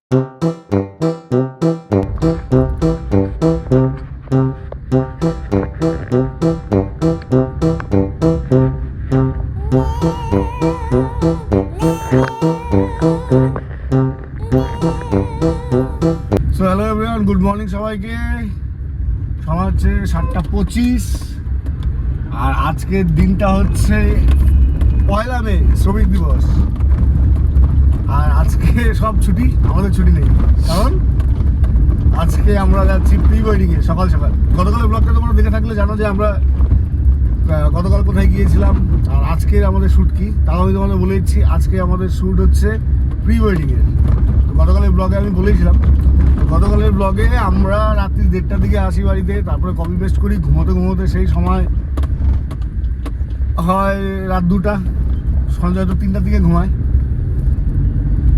Hello everyone, good morning সবাইকে। সময় হচ্ছে 7:25 আর আজকের দিনটা হচ্ছে 1 মে, শ্রমিক দিবস। আর আজকে সব ছুটি, আমাদের ছুটি নেই, কারণ আজকে আমরা যাচ্ছি প্রি ওয়েডিংয়ে সকাল সকাল। গতকালের ব্লগটা তোমরা দেখে থাকলে জানো যে আমরা গতকাল কোথায় গিয়েছিলাম আর আজকের আমাদের শ্যুট কি, তাও আমি তোমাদের বলে দিচ্ছি। আজকে আমাদের শ্যুট হচ্ছে প্রি ওয়েডিংয়ের। গতকালের ব্লগে আমি বলেছিলাম, গতকালের ব্লগে আমরা রাত্রি 1:30টার দিকে আসি বাড়িতে, তারপরে কপি পেস্ট করি। ঘুমোতে ঘুমোতে সেই সময় হয় রাত 2টা, সঞ্জয় তো 3টার দিকে ঘুমায়।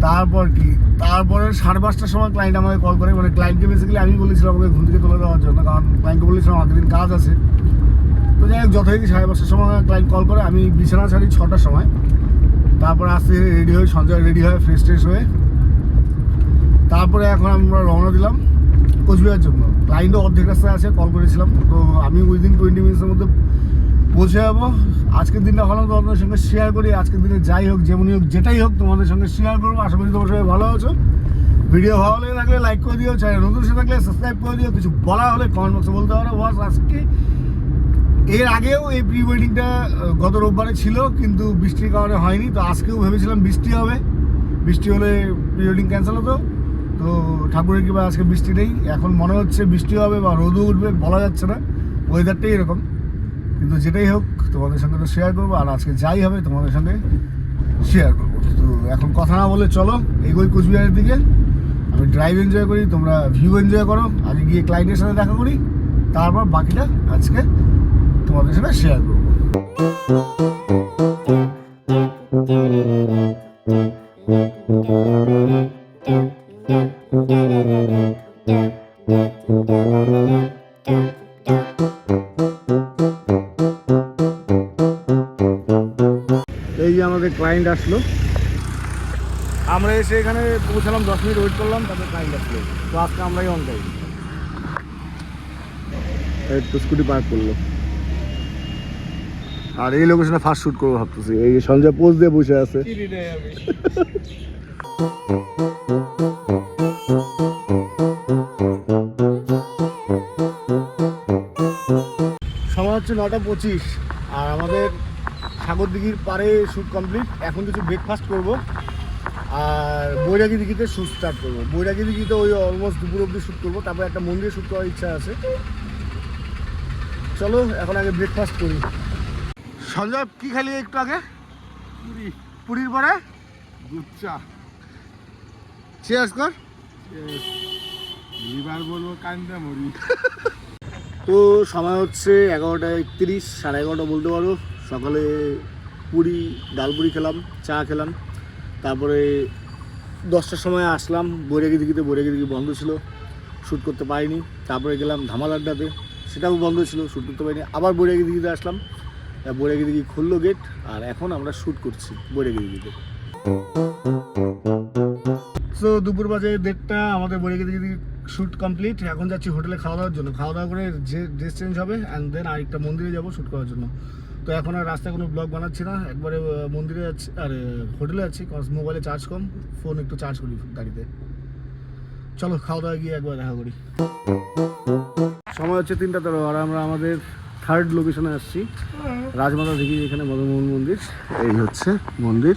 তারপর কি, তারপরে 5:30টার সময় ক্লায়েন্ট আমাকে কল করে। মানে ক্লায়েন্টকে বেসিক্যালি আমি বলেছিলাম আমাকে ঘুম থেকে তুলে দেওয়ার জন্য, কারণ ক্লায়েন্টকে বলেছিলাম আগের দিন কাজ আছে। তো যাই হোক, যথারীতি 5:30টার সময় ক্লায়েন্ট কল করে। আমি বিছানা ছাড়ি 6টার সময়। তারপরে আসতে রেডি হয়ে, সঞ্জয় রেডি হয় ফ্রেশ ট্রেশ হয়ে। তারপরে এখন আমরা রওনা দিলাম কোচবিহারের জন্য। ক্লায়েন্টও অর্ধেক রাস্তায় আছে, কল করেছিলাম। তো আমি উইদিন 20 মিনিটসের মধ্যে পৌঁছে যাবো। আজকের দিনটা ভালো তোমাদের সঙ্গে শেয়ার করি। আজকের দিনে যাই হোক, যেমনই হোক, যেটাই হোক, তোমাদের সঙ্গে শেয়ার করবো। আশা করি তোমার সবাই ভালো আছো। ভিডিও ভালো লেগে থাকলে লাইক করে দিও, চ্যানেল নতুন এসে থাকলে সাবস্ক্রাইব করে দিও। কিছু বলা হলে কমেন্ট বক্সে বলতে পারো। বস, আজকে এর আগেও এই প্রি ওয়েডিংটা গত রোববারে ছিল, কিন্তু বৃষ্টির কারণে হয়নি। তো আজকেও ভেবেছিলাম বৃষ্টি হবে, বৃষ্টি হলে প্রি ওয়েডিং ক্যান্সেল হতো। তো ঠাকুরের কৃপায় আজকে বৃষ্টি নেই। এখন মনে হচ্ছে বৃষ্টি হবে বা রোদও উঠবে, বলা যাচ্ছে না, ওয়েদারটাই এরকম। কিন্তু যেটাই হোক তোমাদের সঙ্গে তো শেয়ার করবো। আর আজকে যাই হবে তোমাদের সঙ্গে শেয়ার করবো। তো এখন কথা না বলে চলো এগোই কোচবিহারের দিকে। আমি ড্রাইভ এনজয় করি, তোমরা ভিউ এনজয় করো। আগে গিয়ে ক্লায়েন্টের সাথে দেখা করি, তারপর বাকিটা আজকে তোমাদের সাথে শেয়ার করবো। এই যে আমাদের ক্লায়েন্ট আসলো, আমরা এসে এখানে পৌঁছালাম, 10 মিনিট ওয়েট করলাম, তারপর ক্লায়েন্ট আসলো। তো আজকে আমরাই অন টাইম। একটু স্কুটি পার্ক করলো। আর এই লোকেশনে ফার্স্ট শুট করবো ভাবতেছি। এই সঞ্জয় পোজ দিয়ে বসে আছে। সময় হচ্ছে 9:25 আর আমাদের সাগরদিঘির পারে শ্যুট কমপ্লিট। এখন কিছু ব্রেকফাস্ট করবো আর বৈরাগী দিঘিতে শ্যুট স্টার্ট করবো। বৈরাগী দিঘিতে ওই অলমোস্ট দুপুর অবধি শ্যুট করবো, তারপর একটা মন্দিরে শ্যুট করার ইচ্ছা আছে। চলো এখন আগে ব্রেকফাস্ট করি। সঞ্জয় কি খালি একটু আগে? পুরি। পুরীর পরে দুধ চা। চিয়ার্স কর। লিভার বলবো, কান্দা মরি। তো সময় হচ্ছে 11:31, 11:30 বলতে পারো। সকালে পুরি, ডাল পুরি খেলাম, চা খেলাম। তারপরে 10টার সময় আসলাম বৈরাগী দিঘিতে। বৈরাগী দিঘি বন্ধ ছিল, শ্যুট করতে পারিনি। তারপরে গেলাম ধামাল আড্ডাতে, সেটাও বন্ধ ছিল, শ্যুট করতে পারিনি। আবার বৈরাগী দিঘিতে আসলাম, বৈরাগী দিঘি খুললো গেট, আর এখন আমরা শ্যুট করছি বৈরাগী দিঘিতে। সো দুপুর বাজে 1:30, আমাদের বৈরাগী দিঘি শ্যুট কমপ্লিট। এখন যাচ্ছি হোটেলে খাওয়া দাওয়ার জন্য। খাওয়া দাওয়া করে যে ড্রেস চেঞ্জ হবে অ্যান্ড দেন আরেকটা মন্দিরে যাবো শ্যুট করার জন্য। তো এখন আর রাস্তায় কোনো ব্লগ বানাচ্ছি না, একবারে মন্দিরে যাচ্ছি, আর হোটেলে যাচ্ছি। কজ মোবাইলে চার্জ কম, ফোন একটু চার্জ করি গাড়িতে। চলো খাওয়া দাওয়া গিয়ে একবার দেখা করি। সময় হচ্ছে 3:13 আর আমরা আমাদের থার্ড লোকেশনে আসছি, রাজমাতা দিঘি। এখানে মদনমোহন মন্দির, এই হচ্ছে মন্দির।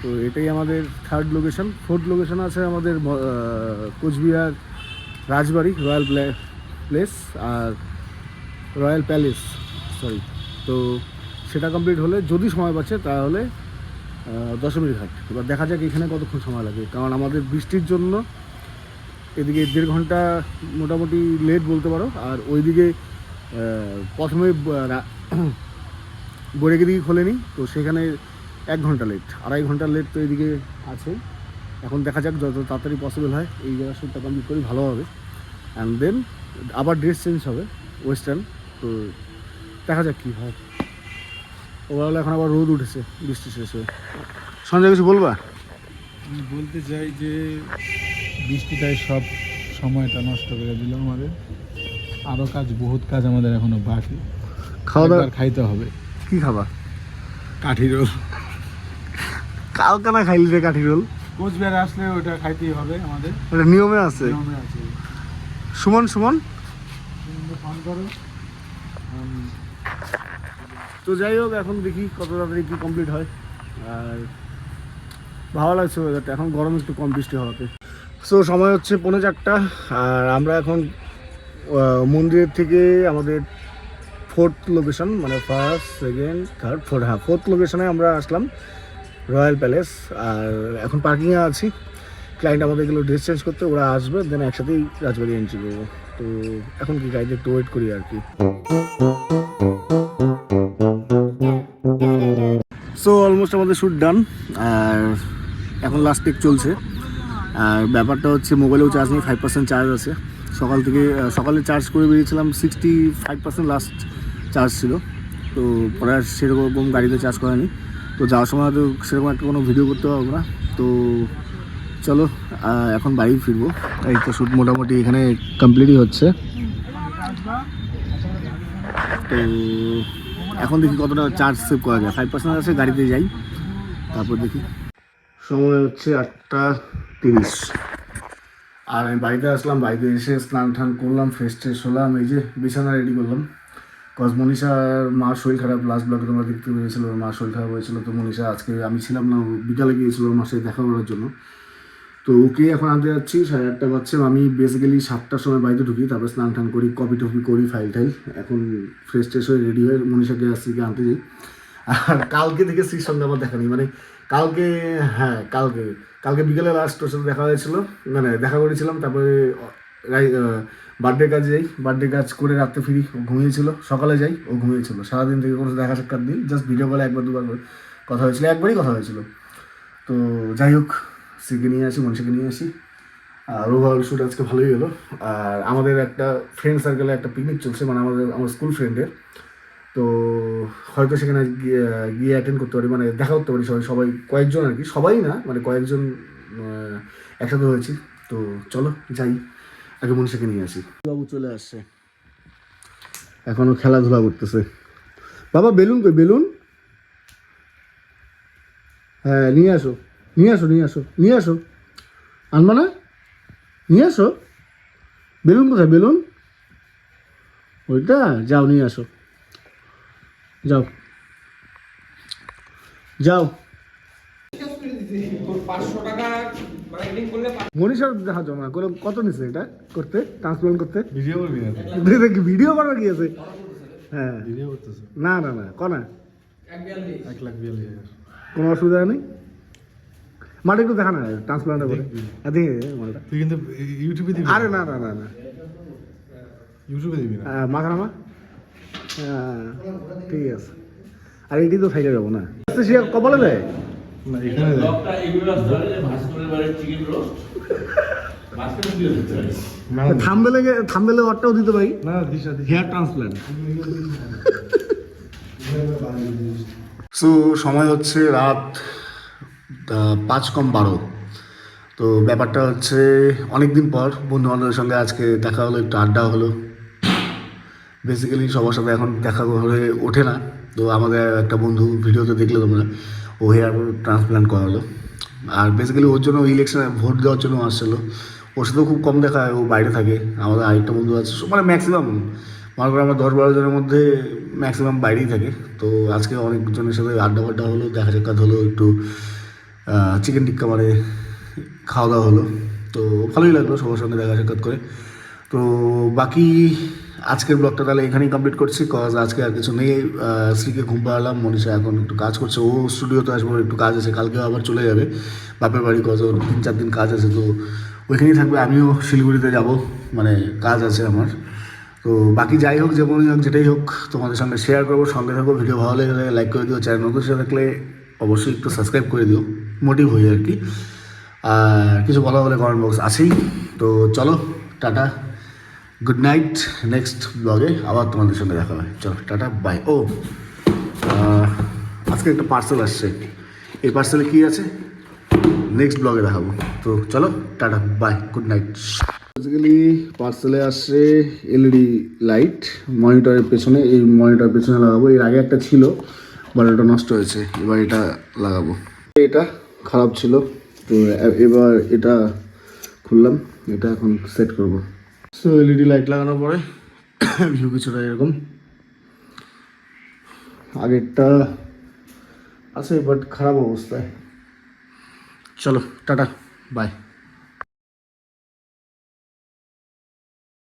তো এটাই আমাদের থার্ড লোকেশন। ফোর্থ লোকেশন আছে আমাদের কোচবিহার রাজবাড়ি, রয়্যাল প্লেস আর রয়্যাল প্যালেস, সরি। তো সেটা কমপ্লিট হলে, যদি সময় পাচ্ছে, তাহলে দশমীর ঘাট। এবার দেখা যাক এখানে কতক্ষণ সময় লাগে, কারণ আমাদের বৃষ্টির জন্য এদিকে 1.5 ঘন্টা মোটামুটি লেট বলতে পারো। আর ওইদিকে প্রথমে বৈরাগী দিঘি খোলেনি, তো সেখানে 1 ঘন্টা লেট, 2.5 ঘন্টা লেট তো এদিকে আছে। এখন দেখা যাক যত তাড়াতাড়ি পসিবল হয় এই জায়গার শ্যুটটা কমপ্লিট করি ভালো হবে। অ্যান্ড দেন আবার ড্রেস চেঞ্জ হবে ওয়েস্টার্ন। তো দেখা যাক কী হয়। ওভারঅল এখন আবার রোদ উঠেছে, বৃষ্টি শেষ হয়ে। সঞ্জয় কিছু বলবা? আমি বলতে চাই যে বৃষ্টিটাই সব সময়টা নষ্ট করে দিল আমাদের। আরও বহুত কাজ আমাদের এখনো বাকি। খাওয়া দাওয়া খাইতে হবে। কি খাবা? কাঠি রোল। কালকে না খাইলি রে কাঠি রোল? কোচবিহার আসলে ওটা খাইতেই হবে আমাদের, ওটা নিয়মে আছে। নিয়মে আছে। সুমন সুমন ফোন করো। তো যাই হোক, এখন দেখি কত তাড়াতাড়ি কি কমপ্লিট হয়। আর ভালো লাগছে ওয়েদারটা, এখন গরম একটু কম বৃষ্টি হওয়াতে। সো সময় হচ্ছে 4:45, আর আমরা এখন মন্দিরের থেকে আমাদের 4th লোকেশন, মানে 1st, 2nd, 3rd, 4th, হ্যাঁ 4th লোকেশনে আমরা আসলাম, রয়্যাল প্যালেস। আর এখন পার্কিংয়ে আছি। ক্লায়েন্ট আমাদের গেলো ড্রেস চেঞ্জ করতে, ওরা আসবে, দেন একসাথেই রাজবাড়ি এন্ট্রি করবো। তো এখন কি গাড়িতে একটু ওয়েট করি আর কি। সো অলমোস্ট আমাদের শ্যুট ডান, আর এখন লাস্ট টেক চলছে। আর ব্যাপারটা হচ্ছে মোবাইলেও চার্জ নেই, 5% চার্জ আছে। সকালে চার্জ করে বেরিয়েছিলাম, 65% লাস্ট চার্জ ছিল। তো পরে আর সেরকম গাড়িতে চার্জ করেনি। তো যাওয়ার সময় তো সেরকম একটা কোনো ভিডিও করতে পারবো না। তো চলো এখন বাড়ি ফিরবো। এই তো শ্যুট মোটামুটি এখানে কমপ্লিটই হচ্ছে। তো এখন দেখি কতটা চার্জ সেভ করা যায়। 5% আছে, গাড়িতে যাই, তারপর দেখি। সময় হচ্ছে 8:30, আর আমি বাড়িতে আসলাম। বাড়িতে এসে স্নান টান করলাম, ফ্রেশ ট্রেশ হলাম, এই যে বিছানা রেডি করলাম। কজ মনীষার মার শরীর খারাপ, লাস্ট ব্লগে তোমরা দেখতে পেয়েছিল, ওর মার শরীর খারাপ হয়েছিল। তো মনীষা আজকে, আমি ছিলাম না, বিকালে গিয়েছিল ওর মার সাথে দেখা করার জন্য। তো ওকে এখন আনতে যাচ্ছি, 8:30 বাজছে। আমি বেসিক্যালি 7টার সময় বাড়িতে ঢুকি, তারপর স্নান টান করি, কপি টপি করি, ফাইল টাইল। এখন ফ্রেশ ট্রেশ হয়ে রেডি হয়ে মনীষাকে আসছিকে আনতে যাই। আর কালকে থেকে স্ত্রীর সঙ্গে আমার দেখা নেই, মানে কালকে, হ্যাঁ কালকে বিকেলে লাস্ট ওর সাথে দেখা হয়েছিল, মানে দেখা করেছিলাম। তারপরে বার্থডে কাজে যাই, বার্থডে কাজ করে রাত্রে ফিরি, ও ঘুমিয়েছিল। সকালে যাই, ও ঘুমিয়েছিল। সারাদিন থেকে কোনো দেখা সাক্ষাৎ দিই, জাস্ট ভিডিও কলে একবার দুবার কথা হয়েছিল, একবারই কথা হয়েছিল। তো যাই হোক, স্ত্রীকে নিয়ে আসি, মনীষাকে নিয়ে আসি। আর ওভারঅল শ্যুট আজকে ভালোই হলো। আর আমাদের একটা ফ্রেন্ড সার্কেলে একটা পিকনিক চলছে, মানে আমার স্কুল ফ্রেন্ডের। তো হয়তো সেখানে গিয়ে অ্যাটেন্ড করতে পারি, মানে দেখা করতে পারি সবাই কয়েকজন আর কি, সবাই না, মানে কয়েকজন একসাথে হয়েছি। তো চলো যাই, আগে মনীষাকে নিয়ে আসি। বাবু চলে আসছে, এখনো খেলাধুলা করতেছে। বাবা বেলুন কই, বেলুন? হ্যাঁ নিয়ে আসো, নিয়ে আসো, নিয়ে আসো, নিয়ে আসো। আনবা না? নিয়ে আসো। বেলুন কোথায়, বেলুন? ওইটা, যাও নিয়ে আসো, যাও যাও। মনীষার দেখা জমা করে কত নিচ্ছে এটা করতে, ট্রান্সপ্লান্ট করতে? ভিডিও করবি না? ভিডিও করার কি আছে? হ্যাঁ ভিডিও করতেছে। না না না, কনা 1,42,000। কোনো অসুবিধা নেই। মাঠে একটু দেখা না ট্রান্সপ্লান্টের করে, দেখি মালটা। তুই কিন্তু ইউটিউবে দিবি? আরে না না না না, ইউটিউবে দিবি না? মাখা নামা, হ্যাঁ ঠিক আছে। আর এটি তো থাইকে যাবো না, সে কপালে দেয় না, এখানে দেয়। থামবেলে অটটাও দিতে পারি না, দিশা হেয়ার ট্রান্সপ্লান্ট। সো সময় হচ্ছে রাত 5:12। তো ব্যাপারটা হচ্ছে অনেক দিন পর বন্ধু বান্ধবের সঙ্গে আজকে দেখা হলো, একটু আড্ডা হলো। বেসিক্যালি সবার সাথে এখন দেখা হয়ে ওঠে না। তো আমাদের একটা বন্ধু, ভিডিওতে দেখলে তোমরা, ও হেয়ার ট্রান্সপ্লান্ট করালো। আর বেসিক্যালি ওর জন্য ইলেকশনে ভোট দেওয়ার জন্য আসছিলো। ওর সাথেও খুব কম দেখা হয়, ও বাইরে থাকে। আমাদের আরেকটা বন্ধু আছে, মানে ম্যাক্সিমাম মনে করো আমরা 10-12 জনের মধ্যে ম্যাক্সিমাম বাইরেই থাকে। তো আজকে অনেকজনের সাথে আড্ডা ফাড্ডা হলো, দেখা সাক্ষাৎ হলো, একটু চিকেন টিক্কা মানে খাওয়া দাওয়া হলো। তো ভালোই লাগলো সবার সঙ্গে দেখা সাক্ষাৎ করে। তো বাকি আজকের ব্লগটা তাহলে এখানেই কমপ্লিট করছি, কজ আজকে আর কিছু নেই। শ্রীকে ঘুম পাড়ালাম, মনীষা এখন একটু কাজ করছে, ও স্টুডিওতে আসবো, একটু কাজ আছে, কালকে আবার চলে যাবে বাপের বাড়ি, কজ ওর 3-4 দিন কাজ আছে। তো ওইখানেই থাকবে, আমিও শিলিগুড়িতে যাব, মানে কাজ আছে আমার। তো বাকি যাই হোক, যেমনই হোক, যেটাই হোক, তোমাদের সঙ্গে শেয়ার করবো, সঙ্গে থাকবো। ভিডিও ভালো লাগলে লাইক করে দিও, চ্যানেল নতুন সাথে থাকলে অবশ্যই একটু সাবস্ক্রাইব করে দিও, মোটিভ হই আর কি। আর কিছু বলা হলে কমেন্ট বক্স আছেই। তো চলো, টাটা, গুড নাইট। নেক্সট ব্লগে আবার তোমাদের সঙ্গে দেখা হয়। চলো টাটা, বাই। ও আজকে একটা পার্সেল আসছে, এই পার্সেলে কী আছে নেক্সট ব্লগে দেখাবো। তো চলো tata, bye, good night. Basically পার্সেলে আসছে এলইডি লাইট মনিটরের পেছনে, এই মনিটরের পেছনে লাগাবো। এর আগে একটা ছিল বাট ওটা নষ্ট হয়েছে, এবার এটা লাগাবো। এটা খারাপ ছিল, তো এবার এটা খুললাম, এটা এখন সেট করব। সো এলইডি লাইট লাগানোর পরে ভিউ কিছুটা এরকম, আগেরটা আছে বাট খারাপ অবস্থায়। চলো টাটা, বাই।